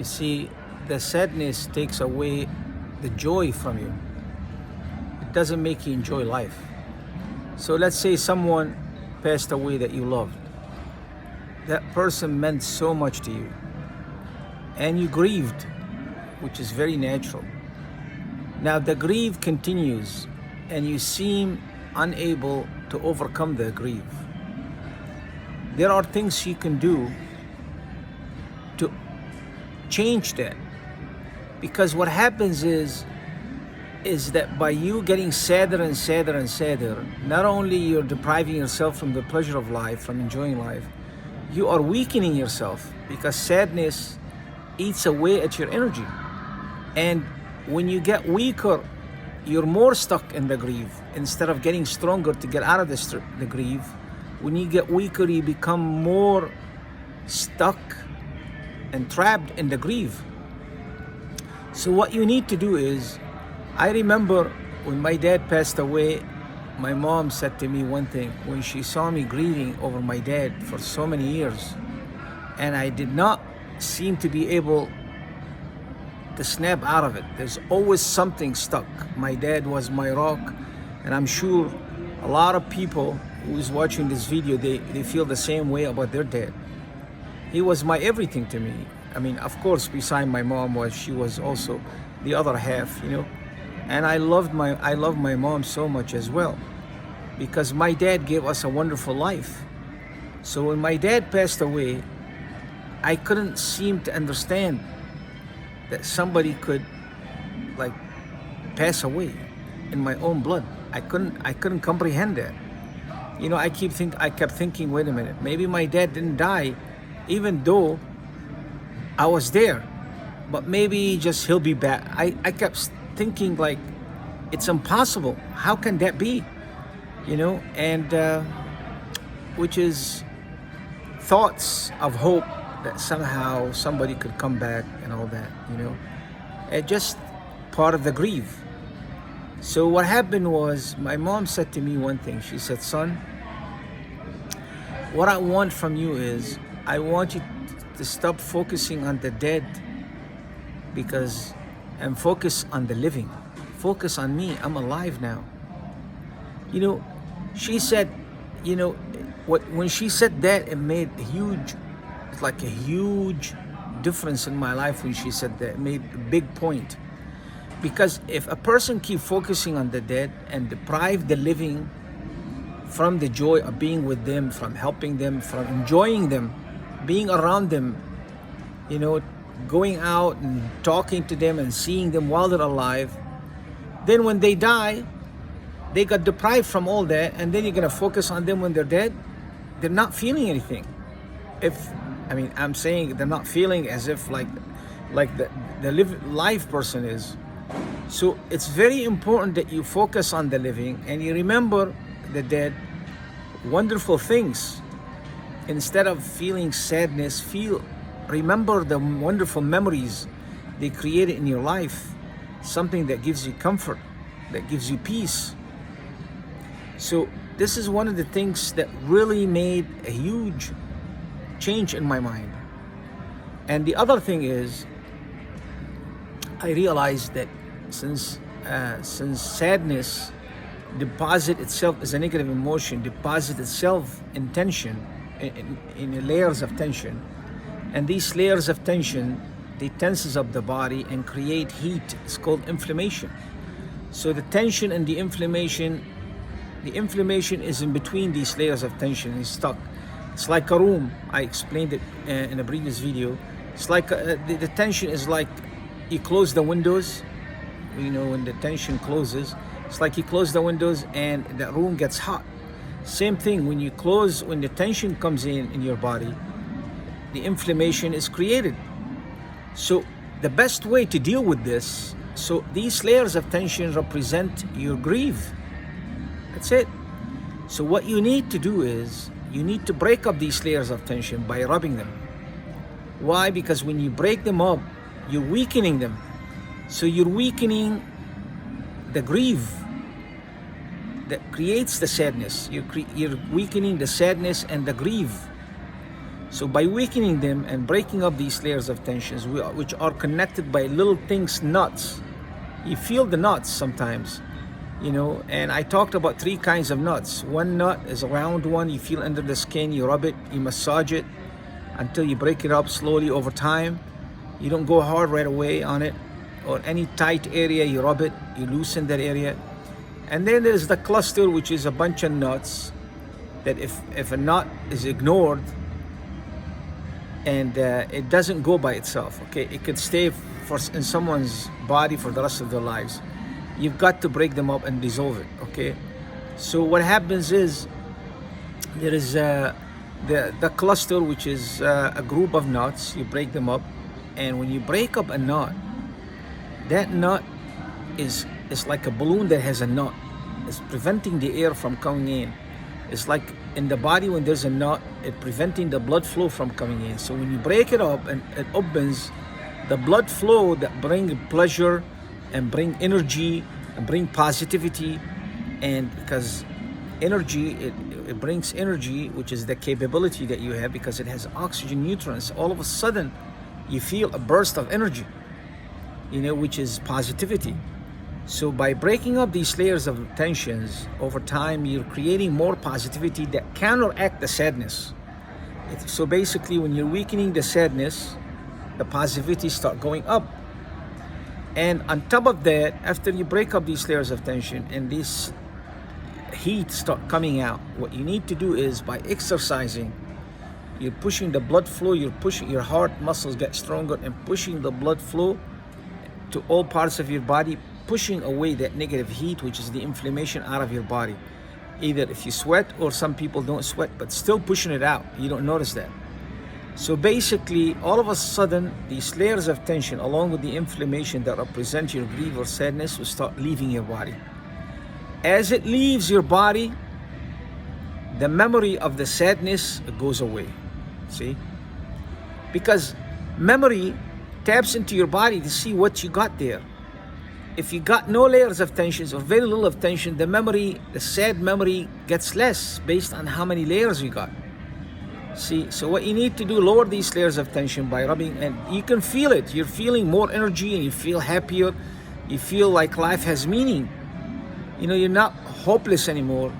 You see, the sadness takes away the joy from you. It doesn't make you enjoy life. So let's say someone passed away that you loved. That person meant so much to you. And you grieved, which is very natural. Now the grief continues and you seem unable to overcome the grief. There are things you can do to change that. Because what happens is that by you getting sadder and sadder and sadder, not only you're depriving yourself from the pleasure of life, from enjoying life, you are weakening yourself because sadness eats away at your energy. And when you get weaker, you're more stuck in the grief instead of getting stronger to get out of the grief. When you get weaker, you become more stuck and trapped in the grief. So what you need to do is, I remember when my dad passed away, my mom said to me one thing when she saw me grieving over my dad for so many years, and I did not seem to be able to snap out of it. There's always something stuck. My dad was my rock, and I'm sure a lot of people who's watching this video, they feel the same way about their dad. He was my everything to me. I mean, of course, beside my mom, she was also the other half, you know. And I love my mom so much as well, because my dad gave us a wonderful life. So when my dad passed away, I couldn't seem to understand that somebody could like pass away in my own blood. I couldn't comprehend that. You know, I kept thinking, wait a minute, maybe my dad didn't die, even though I was there, but maybe just he'll be back. I kept thinking like, it's impossible. How can that be? You know, and which is thoughts of hope that somehow somebody could come back and all that, you know. It just part of the grief. So what happened was, my mom said to me one thing. She said, son, what I want from you is, I want you to stop focusing on the dead and focus on the living. Focus on me. I'm alive now. You know, she said, you know, when she said that, it made a huge difference in my life when she said that. It made a big point. Because if a person keep focusing on the dead and deprive the living from the joy of being with them, from helping them, from enjoying them, being around them, you know, going out and talking to them and seeing them while they're alive, then when they die, they got deprived from all that, and then you're gonna focus on them when they're dead. They're not feeling anything. I'm saying they're not feeling as if like the live person is. So it's very important that you focus on the living and you remember the dead, wonderful things. Instead of feeling sadness, remember the wonderful memories they created in your life, something that gives you comfort, that gives you peace. So this is one of the things that really made a huge change in my mind. And the other thing is, I realized that since sadness deposit itself as a negative emotion, deposit itself in tension, in layers of tension, and these layers of tension, they tenses up the body and create heat. It's called inflammation. So the tension and the inflammation is in between these layers of tension. It's stuck. It's like a room. I explained it in a previous video. It's like the tension is like you close the windows. You know, when the tension closes, it's like you close the windows and the room gets hot. Same thing, when the tension comes in your body, the inflammation is created. So the best way to deal with this, so these layers of tension represent your grief. That's it. So what you need to do is, you need to break up these layers of tension by rubbing them. Why? Because when you break them up, you're weakening them. So you're weakening the grief that creates the sadness. You're weakening the sadness and the grief. So by weakening them and breaking up these layers of tensions, which are connected by little things, nuts. You feel the nuts sometimes, you know, and I talked about 3 kinds of nuts. One nut is a round one, you feel under the skin, you rub it, you massage it until you break it up slowly over time. You don't go hard right away on it, or any tight area, you rub it, you loosen that area. And then there's the cluster, which is a bunch of nuts that if a nut is ignored and it doesn't go by itself, okay, it could stay in someone's body for the rest of their lives. You've got to break them up and dissolve it, okay? So what happens is there is the cluster, which is a group of nuts. You break them up, and when you break up a nut, that nut is like a balloon that has a nut. It's preventing the air from coming in. It's like in the body when there's a nut, it's preventing the blood flow from coming in. So when you break it up and it opens, the blood flow that bring pleasure and bring energy and bring positivity, and because energy, it brings energy, which is the capability that you have because it has oxygen, nutrients. All of a sudden, you feel a burst of energy, you know, which is positivity. So by breaking up these layers of tensions over time, you're creating more positivity that counteract the sadness. So basically, when you're weakening the sadness, the positivity start going up. And on top of that, after you break up these layers of tension and this heat start coming out, what you need to do is by exercising, you're pushing the blood flow, you're pushing your heart muscles get stronger and pushing the blood flow to all parts of your body, pushing away that negative heat, which is the inflammation, out of your body. Either if you sweat, or some people don't sweat, but still pushing it out. You don't notice that. So basically, all of a sudden, these layers of tension, along with the inflammation that represent your grief or sadness, will start leaving your body. As it leaves your body, the memory of the sadness goes away. See? Because memory taps into your body to see what you got there. If you got no layers of tensions or very little of tension, the memory, the sad memory, gets less based on how many layers you got. See, so what you need to do, lower these layers of tension by rubbing, and you can feel it. You're feeling more energy and you feel happier. You feel like life has meaning. You know, you're not hopeless anymore.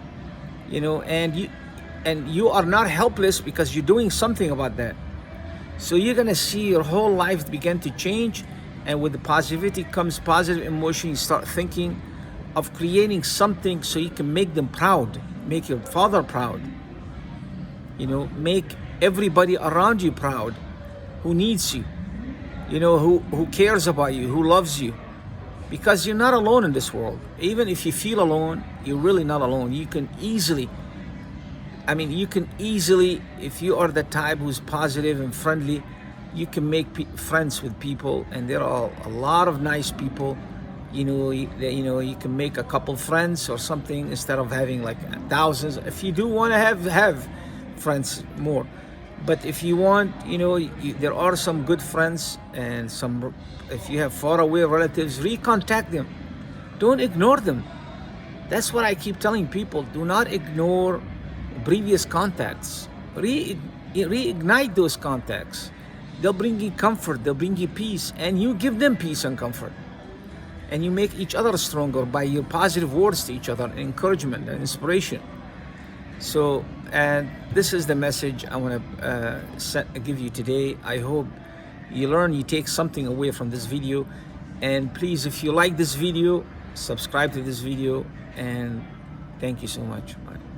You know, and you are not helpless because you're doing something about that. So you're gonna see your whole life begin to change, and with the positivity comes positive emotion. You start thinking of creating something so you can make them proud, make your father proud. You know, make everybody around you proud who needs you, you know, who cares about you, who loves you. Because you're not alone in this world. Even if you feel alone, you're really not alone. You can easily, if you are the type who's positive and friendly, you can make friends with people, and there are a lot of nice people. You know, you can make a couple friends or something instead of having like thousands. If you do want to have friends more, but if you want, you know, there are some good friends, and some, if you have far away relatives, recontact them. Don't ignore them. That's what I keep telling people. Do not ignore previous contacts. Reignite those contacts. They'll bring you comfort, they'll bring you peace, and you give them peace and comfort. And you make each other stronger by your positive words to each other, encouragement and inspiration. So, and this is the message I want to give you today. I hope you learn, you take something away from this video. And please, if you like this video, subscribe to this video, and thank you so much. Bye.